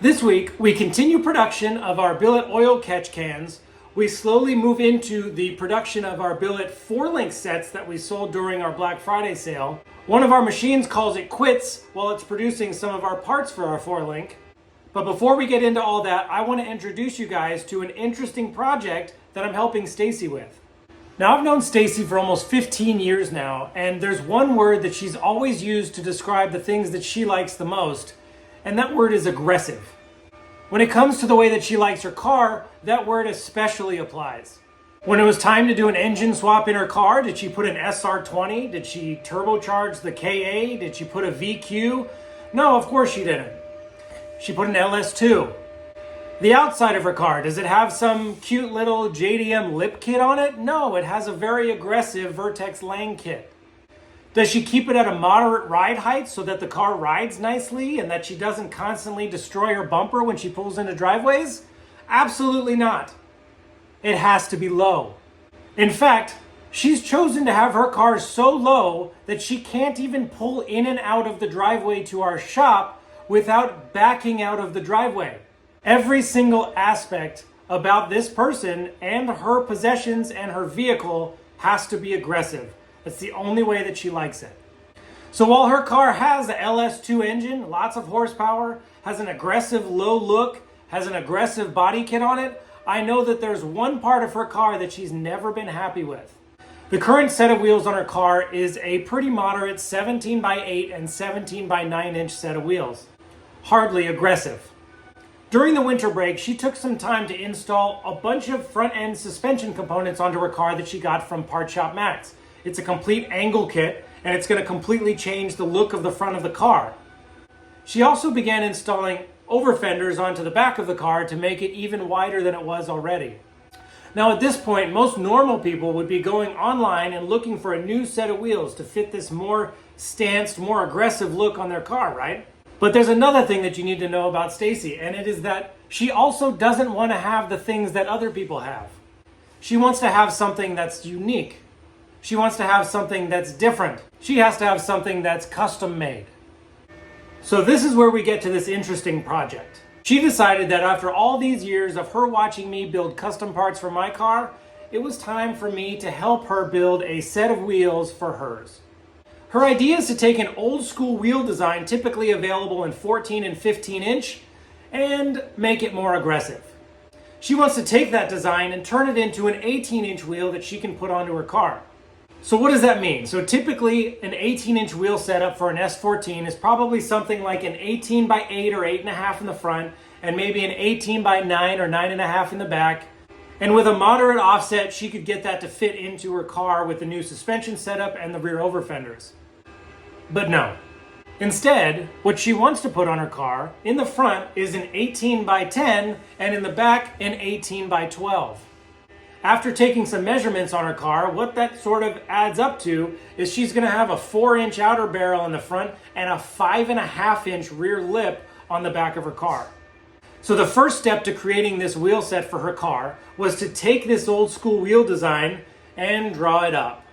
This week, we continue production of our billet oil catch cans. We slowly move into the production of our billet 4-link sets that we sold during our Black Friday sale. One of our machines calls it quits while it's producing some of our parts for our 4-link. But before we get into all that, I want to introduce you guys to an interesting project that I'm helping Stacy with. Now, I've known Stacy for almost 15 years now, and there's one word that she's always used to describe the things that she likes the most, and that word is aggressive. When it comes to the way that she likes her car, that word especially applies. When it was time to do an engine swap in her car, did she put an SR20? Did she turbocharge the KA? Did she put a VQ? No, of course she didn't. She put an LS2. The outside of her car, does it have some cute little JDM lip kit on it? No, it has a very aggressive Vertex Lang kit. Does she keep it at a moderate ride height so that the car rides nicely and that she doesn't constantly destroy her bumper when she pulls into driveways? Absolutely not. It has to be low. In fact, she's chosen to have her car so low that she can't even pull in and out of the driveway to our shop without backing out of the driveway. Every single aspect about this person and her possessions and her vehicle has to be aggressive. That's the only way that she likes it. So while her car has a LS2 engine, lots of horsepower, has an aggressive low look, has an aggressive body kit on it, I know that there's one part of her car that she's never been happy with. The current set of wheels on her car is a pretty moderate 17 by 8 and 17 by 9 inch set of wheels. Hardly aggressive. During the winter break, she took some time to install a bunch of front end suspension components onto her car that she got from Part Shop Max. It's a complete angle kit, and it's going to completely change the look of the front of the car. She also began installing over fenders onto the back of the car to make it even wider than it was already. Now at this point, most normal people would be going online and looking for a new set of wheels to fit this more stanced, more aggressive look on their car, right? But there's another thing that you need to know about Stacy, and it is that she also doesn't want to have the things that other people have. She wants to have something that's unique. She wants to have something that's different. She has to have something that's custom made. So this is where we get to this interesting project. She decided that after all these years of her watching me build custom parts for my car, it was time for me to help her build a set of wheels for hers. Her idea is to take an old school wheel design typically available in 14 and 15 inch and make it more aggressive. She wants to take that design and turn it into an 18 inch wheel that she can put onto her car. So what does that mean? So typically an 18 inch wheel setup for an S14 is probably something like an 18 by 8 or 8.5 in the front and maybe an 18 by 9 or 9.5 in the back. And with a moderate offset, she could get that to fit into her car with the new suspension setup and the rear over fenders. But no. Instead, what she wants to put on her car in the front is an 18 by 10 and in the back an 18 by 12. After taking some measurements on her car, what that sort of adds up to is she's going to have a 4-inch outer barrel in the front and a 5.5-inch rear lip on the back of her car. So the first step to creating this wheel set for her car was to take this old school wheel design and draw it up.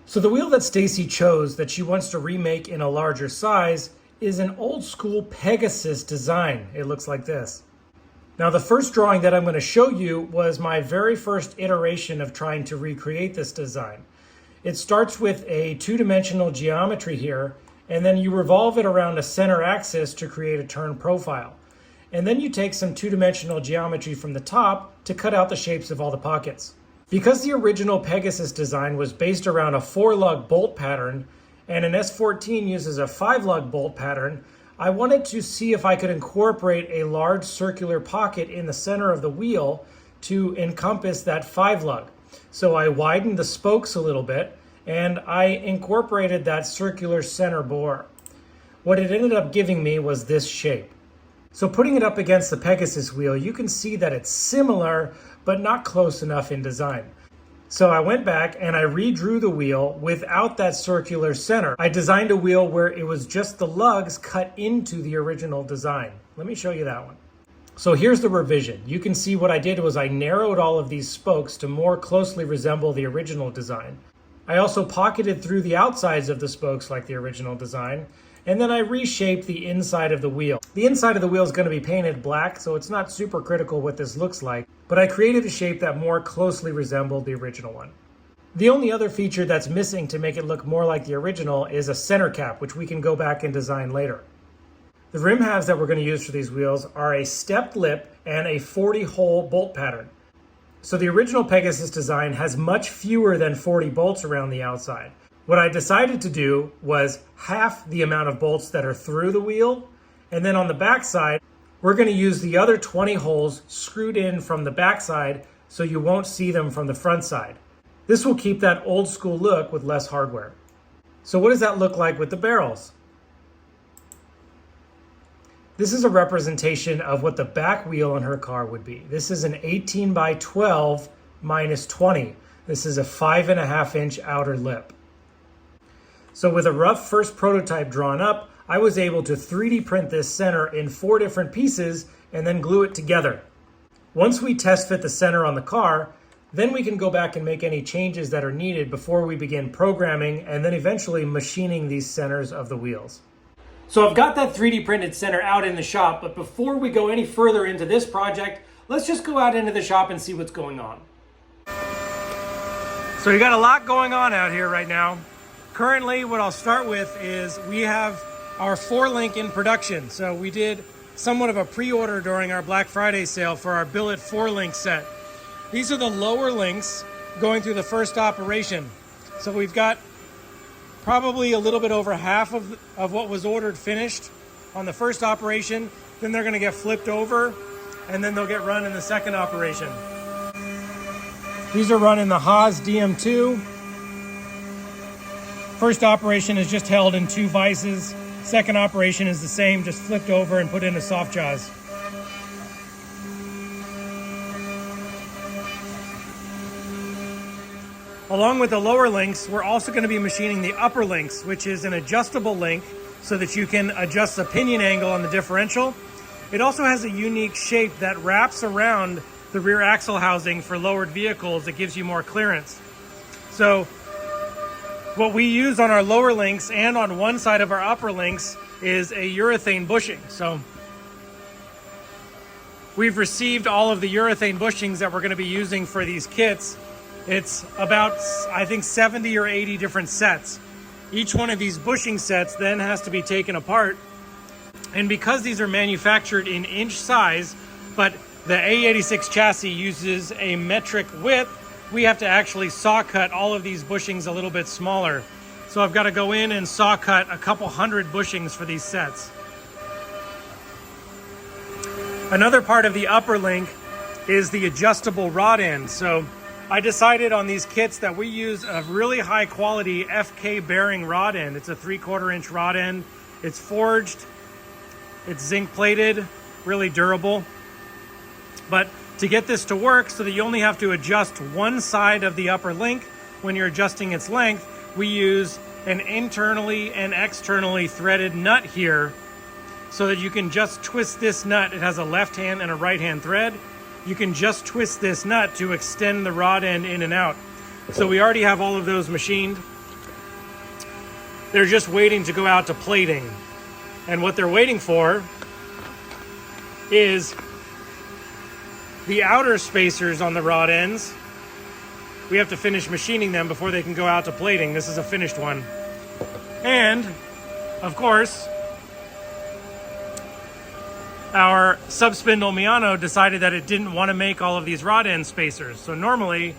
So the wheel that Stacy chose that she wants to remake in a larger size is an old school Pegasus design. It looks like this. Now the first drawing that I'm going to show you was my very first iteration of trying to recreate this design. It starts with a 2-dimensional geometry here, and then you revolve it around a center axis to create a turn profile. And then you take some 2-dimensional geometry from the top to cut out the shapes of all the pockets. Because the original Pegasus design was based around a 4-lug bolt pattern, and an S14 uses a 5-lug bolt pattern, I wanted to see if I could incorporate a large circular pocket in the center of the wheel to encompass that 5-lug. So I widened the spokes a little bit and I incorporated that circular center bore. What it ended up giving me was this shape. So putting it up against the Pegasus wheel, you can see that it's similar but not close enough in design. So I went back and I redrew the wheel without that circular center. I designed a wheel where it was just the lugs cut into the original design. Let me show you that one. So here's the revision. You can see what I did was I narrowed all of these spokes to more closely resemble the original design. I also pocketed through the outsides of the spokes like the original design, and then I reshaped the inside of the wheel. The inside of the wheel is going to be painted black, so it's not super critical what this looks like, but I created a shape that more closely resembled the original one. The only other feature that's missing to make it look more like the original is a center cap, which we can go back and design later. The rim halves that we're going to use for these wheels are a stepped lip and a 40-hole bolt pattern. So the original Pegasus design has much fewer than 40 bolts around the outside. What I decided to do was half the amount of bolts that are through the wheel, and then on the back side, we're going to use the other 20 holes screwed in from the back side so you won't see them from the front side. This will keep that old school look with less hardware. So what does that look like with the barrels? This is a representation of what the back wheel on her car would be. This is an 18 by 12 minus 20. This is a 5.5-inch outer lip. So with a rough first prototype drawn up, I was able to 3D print this center in 4 different pieces and then glue it together. Once we test fit the center on the car, then we can go back and make any changes that are needed before we begin programming and then eventually machining these centers of the wheels. So I've got that 3D printed center out in the shop, but before we go any further into this project, let's just go out into the shop and see what's going on. So you got a lot going on out here right now. Currently, what I'll start with is we have our 4-link in production. So we did somewhat of a pre-order during our Black Friday sale for our billet 4-link set. These are the lower links going through the first operation. So we've got probably a little bit over half of what was ordered finished on the first operation. Then they're going to get flipped over, and then they'll get run in the second operation. These are run in the Haas DM2. First operation is just held in 2 vices. Second operation is the same, just flipped over and put into soft jaws. Along with the lower links, we're also going to be machining the upper links, which is an adjustable link so that you can adjust the pinion angle on the differential. It also has a unique shape that wraps around the rear axle housing for lowered vehicles that gives you more clearance. So what we use on our lower links and on one side of our upper links is a urethane bushing. So we've received all of the urethane bushings that we're going to be using for these kits. It's about, I think, 70 or 80 different sets. Each one of these bushing sets then has to be taken apart. And because these are manufactured in inch size, but the A86 chassis uses a metric width, we have to actually saw cut all of these bushings a little bit smaller. So I've got to go in and saw cut a couple hundred bushings for these sets. Another part of the upper link is the adjustable rod end. So I decided on these kits that we use a really high quality FK bearing rod end. It's a 3/4 inch rod end. It's forged, it's zinc plated, really durable. But to get this to work so that you only have to adjust one side of the upper link when you're adjusting its length, we use an internally and externally threaded nut here so that you can just twist this nut. It has a left hand and a right hand thread. You can just twist this nut to extend the rod end in and out. So we already have all of those machined. They're just waiting to go out to plating. And what they're waiting for is the outer spacers on the rod ends. We have to finish machining them before they can go out to plating. This is a finished one. And, of course, our subspindle Miano decided that it didn't want to make all of these rod end spacers. So normally,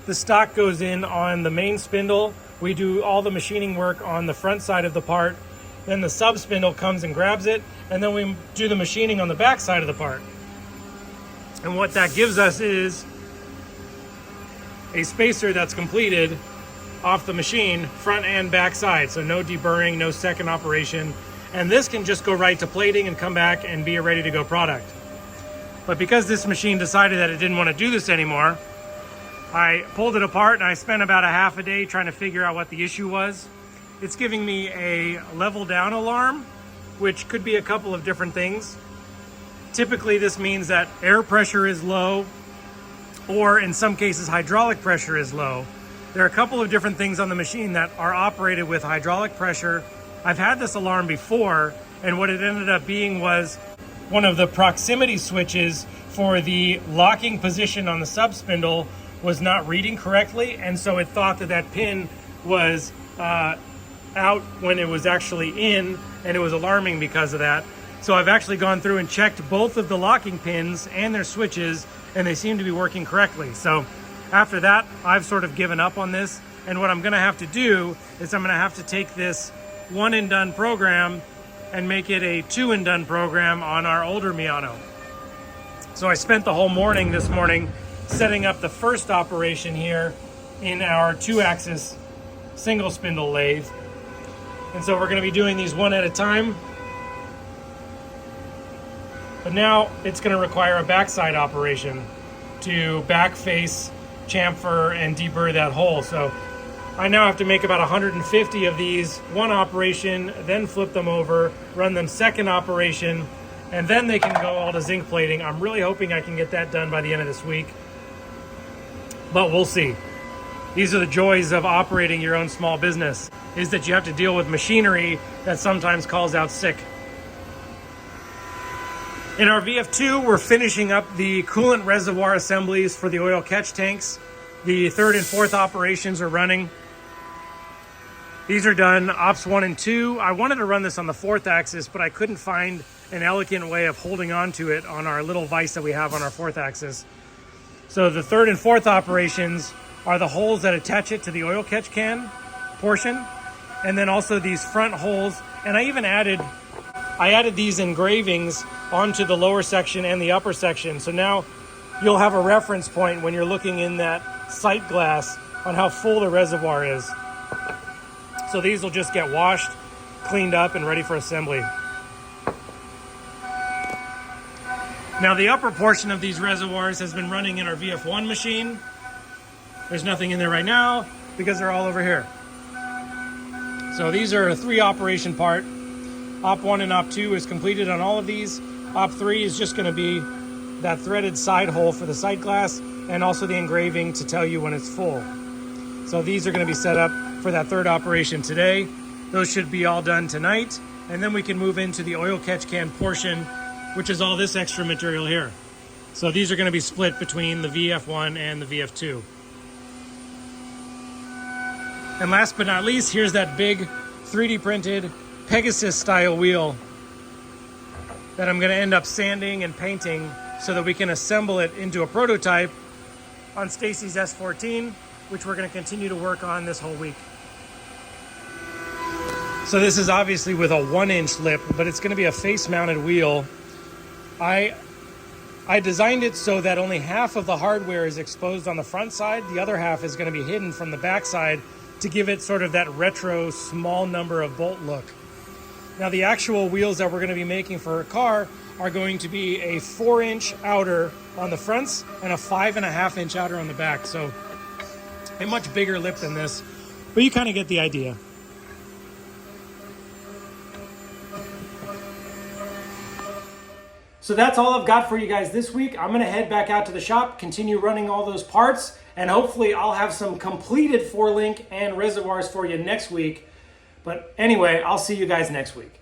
the stock goes in on the main spindle. We do all the machining work on the front side of the part. Then the subspindle comes and grabs it, and then we do the machining on the back side of the part. And what that gives us is a spacer that's completed off the machine, front and back side. So no deburring, no second operation. And this can just go right to plating and come back and be a ready to go product. But because this machine decided that it didn't want to do this anymore, I pulled it apart and I spent about a half a day trying to figure out what the issue was. It's giving me a level down alarm, which could be a couple of different things. Typically, this means that air pressure is low, or in some cases, hydraulic pressure is low. There are a couple of different things on the machine that are operated with hydraulic pressure I've had this alarm before, and what it ended up being was one of the proximity switches for the locking position on the sub spindle was not reading correctly, and so it thought that that pin was out when it was actually in, and it was alarming because of that. So I've actually gone through and checked both of the locking pins and their switches, and they seem to be working correctly. So after that, I've sort of given up on this, and what I'm gonna have to do is I'm gonna have to take this one and done program and make it a two and done program on our older Miano. So I spent the whole morning this morning setting up the first operation here in our 2-axis single spindle lathe. And so we're going to be doing these one at a time. But now it's going to require a backside operation to back face, chamfer, and deburr that hole. So I now have to make about 150 of these, one operation, then flip them over, run them second operation, and then they can go all to zinc plating. I'm really hoping I can get that done by the end of this week, but we'll see. These are the joys of operating your own small business, is that you have to deal with machinery that sometimes calls out sick. In our VF2, we're finishing up the coolant reservoir assemblies for the oil catch tanks. The third and fourth operations are running. These are done, ops 1 and 2. I wanted to run this on the 4th axis, but I couldn't find an elegant way of holding on to it on our little vise that we have on our 4th axis. So the 3rd and 4th operations are the holes that attach it to the oil catch can portion, and then also these front holes. And I even added these engravings onto the lower section and the upper section. So now you'll have a reference point when you're looking in that sight glass on how full the reservoir is. So these will just get washed, cleaned up, and ready for assembly. Now the upper portion of these reservoirs has been running in our VF1 machine. There's nothing in there right now because they're all over here. So these are a 3 operation part. Op 1 and Op 2 is completed on all of these. Op 3 is just going to be that threaded side hole for the sight glass and also the engraving to tell you when it's full. So these are going to be set up for that 3rd operation today. Those should be all done tonight, and then we can move into the oil catch can portion, which is all this extra material here. So these are going to be split between the VF1 and the VF2. And last but not least, here's that big 3D printed Pegasus style wheel that I'm going to end up sanding and painting so that we can assemble it into a prototype on Stacy's S14, which we're going to continue to work on this whole week. So this is obviously with a 1-inch lip, but it's going to be a face-mounted wheel. I designed it so that only half of the hardware is exposed on the front side. The other half is going to be hidden from the back side to give it sort of that retro small number of bolt look. Now the actual wheels that we're going to be making for a car are going to be a 4-inch outer on the fronts and a 5.5-inch outer on the back. So a much bigger lip than this, but you kind of get the idea. So that's all I've got for you guys this week. I'm going to head back out to the shop, continue running all those parts, and hopefully I'll have some completed 4-link and reservoirs for you next week. But anyway, I'll see you guys next week.